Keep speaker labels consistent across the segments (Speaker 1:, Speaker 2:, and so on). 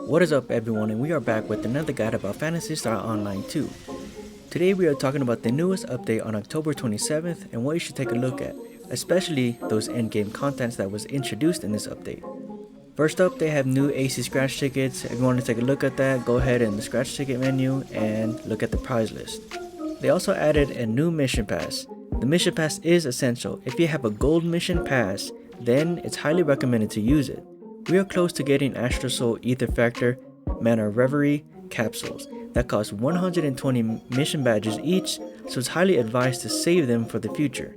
Speaker 1: What is up everyone, and we are back with another guide about Phantasy Star Online 2. Today we are talking about the newest update on October 27th and what you should take a look at, especially those endgame contents that was introduced in this update. First up, they have new AC scratch tickets. If you want to take a look at that, go ahead in the scratch ticket menu and look at the prize list. They also added a new mission pass. The mission pass is essential. If you have a gold mission pass, then it's highly recommended to use it. We are close to getting Astral Soul Ether Factor, Mana Reverie capsules that cost 120 mission badges each, so it's highly advised to save them for the future.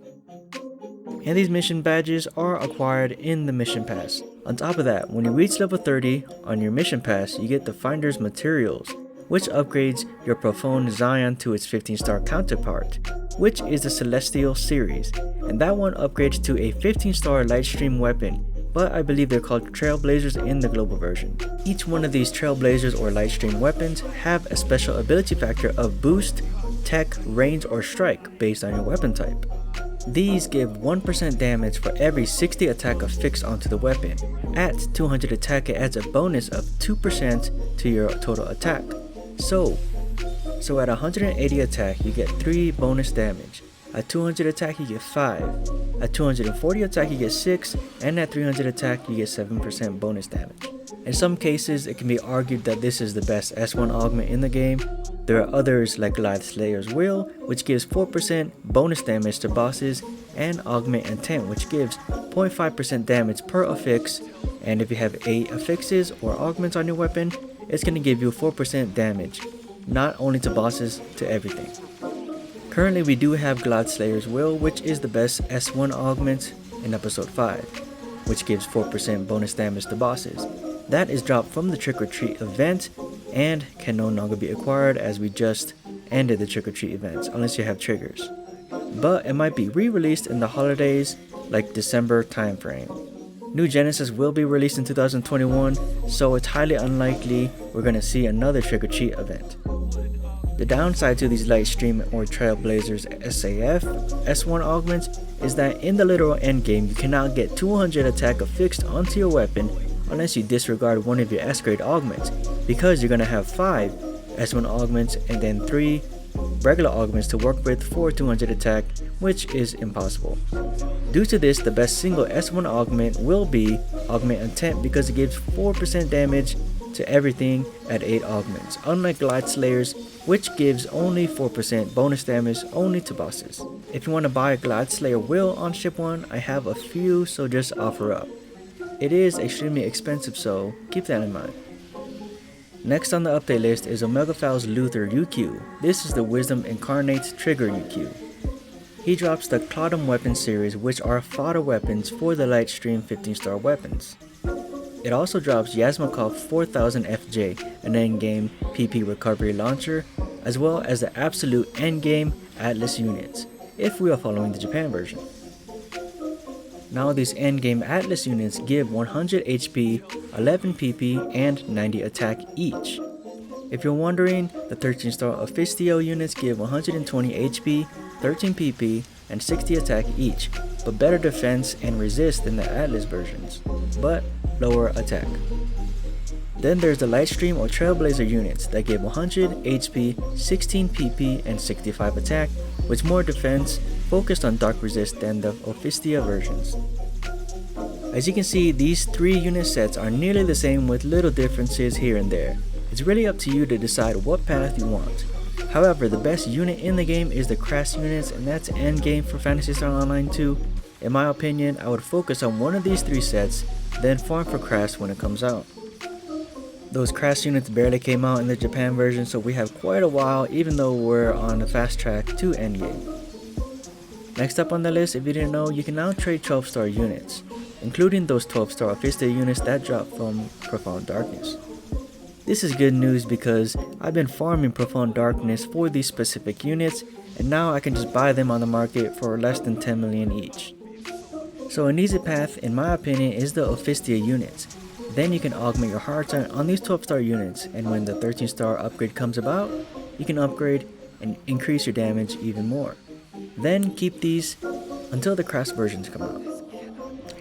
Speaker 1: And these mission badges are acquired in the mission pass. On top of that, when you reach level 30 on your mission pass, you get the Finder's Materials, which upgrades your Profound Zion to its 15-star counterpart, which is the Celestial series, and that one upgrades to a 15-star Lightstream weapon, but I believe they're called Trailblazers in the global version. Each one of these Trailblazers or Lightstream weapons have a special ability factor of boost, tech, range, or strike based on your weapon type. These give 1% damage for every 60 attack affixed onto the weapon. At 200 attack, it adds a bonus of 2% to your total attack. So at 180 attack, you get 3 bonus damage. At 200 attack, you get 5. At 240 attack, you get 6. And at 300 attack, you get 7% bonus damage. In some cases, it can be argued that this is the best S1 augment in the game. There are others like Goliath Slayer's Will, which gives 4% bonus damage to bosses, and Augment Intent, which gives 0.5% damage per affix, and if you have 8 affixes or augments on your weapon, it's going to give you 4% damage, not only to bosses, to everything. Currently we do have Goliath Slayer's Will, which is the best S1 augment in episode 5, which gives 4% bonus damage to bosses. That is dropped from the Trick or Treat event and can no longer be acquired as we just ended the Trick or Treat events unless you have triggers. But it might be re-released in the holidays like December timeframe. New Zeinesis will be released in 2021, so it's highly unlikely we're going to see another Trick or Treat event. The downside to these Lightstream or Trailblazers SAF S1 augments is that in the literal endgame you cannot get 200 attack affixed onto your weapon unless you disregard one of your S-grade augments, because you're going to have 5 S1 augments and then 3 regular augments to work with for 200 attack, which is impossible. Due to this, the best single S1 augment will be Augment Intent because it gives 4% damage to everything at 8 augments, unlike Goliath Slayers, which gives only 4% bonus damage only to bosses. If you want to buy a Goliath Slayer Will on Ship 1, I have a few, so just offer up. It is extremely expensive, so keep that in mind. Next on the update list is Omega Falz Luther UQ. This is the Wisdom Incarnate Trigger UQ. He drops the Claudum weapon series, which are fodder weapons for the Lightstream 15-star weapons. It also drops Yasmakov 4000 FJ, an endgame PP recovery launcher, as well as the absolute endgame Atlas units, if we are following the Japan version. Now these endgame Atlas units give 100 HP, 11 PP, and 90 attack each. If you're wondering, the 13-star Officio units give 120 HP, 13 PP, and 60 attack each, but better defense and resist than the Atlas versions, but lower attack. Then there's the Lightstream or Trailblazer units that give 100 HP, 16 PP, and 65 attack, with more defense focused on dark resist than the Officia versions. As you can see, these 3 unit sets are nearly the same with little differences here and there. It's really up to you to decide what path you want. However, the best unit in the game is the Crass units, and that's endgame for Phantasy Star Online 2. In my opinion, I would focus on one of these 3 sets, then farm for Crass when it comes out. Those Crass units barely came out in the Japan version, so we have quite a while even though we're on a fast track to endgame. Next up on the list, if you didn't know, you can now trade 12-star units, including those 12-star Officia units that drop from Profound Darkness. This is good news because I've been farming Profound Darkness for these specific units, and now I can just buy them on the market for less than 10 million each. So an easy path, in my opinion, is the Officia units. Then you can augment your hard time on these 12-star units, and when the 13-star upgrade comes about, you can upgrade and increase your damage even more. Then keep these until the Crass versions come out.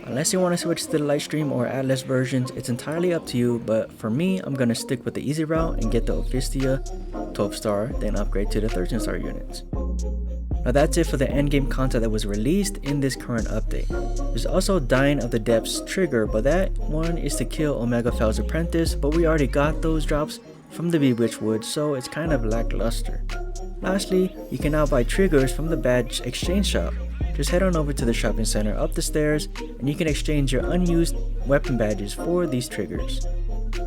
Speaker 1: Unless you want to switch to the Lightstream or Atlas versions, it's entirely up to you, but for me, I'm gonna stick with the easy route and get the Ophistia 12 star, then upgrade to the 13 star units. Now that's it for the endgame content that was released in this current update. There's also Dying of the Depths trigger, but that one is to kill Omega Falz Apprentice, but we already got those drops from the Bewitched wood, so it's kind of lackluster. Lastly, you can now buy triggers from the badge exchange shop. Just head on over to the shopping center up the stairs and you can exchange your unused weapon badges for these triggers.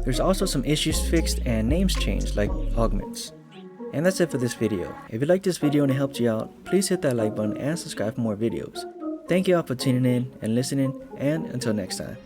Speaker 1: There's also some issues fixed and names changed like Augments. And that's it for this video. If you liked this video and it helped you out, please hit that like button and subscribe for more videos. Thank you all for tuning in and listening, and until next time.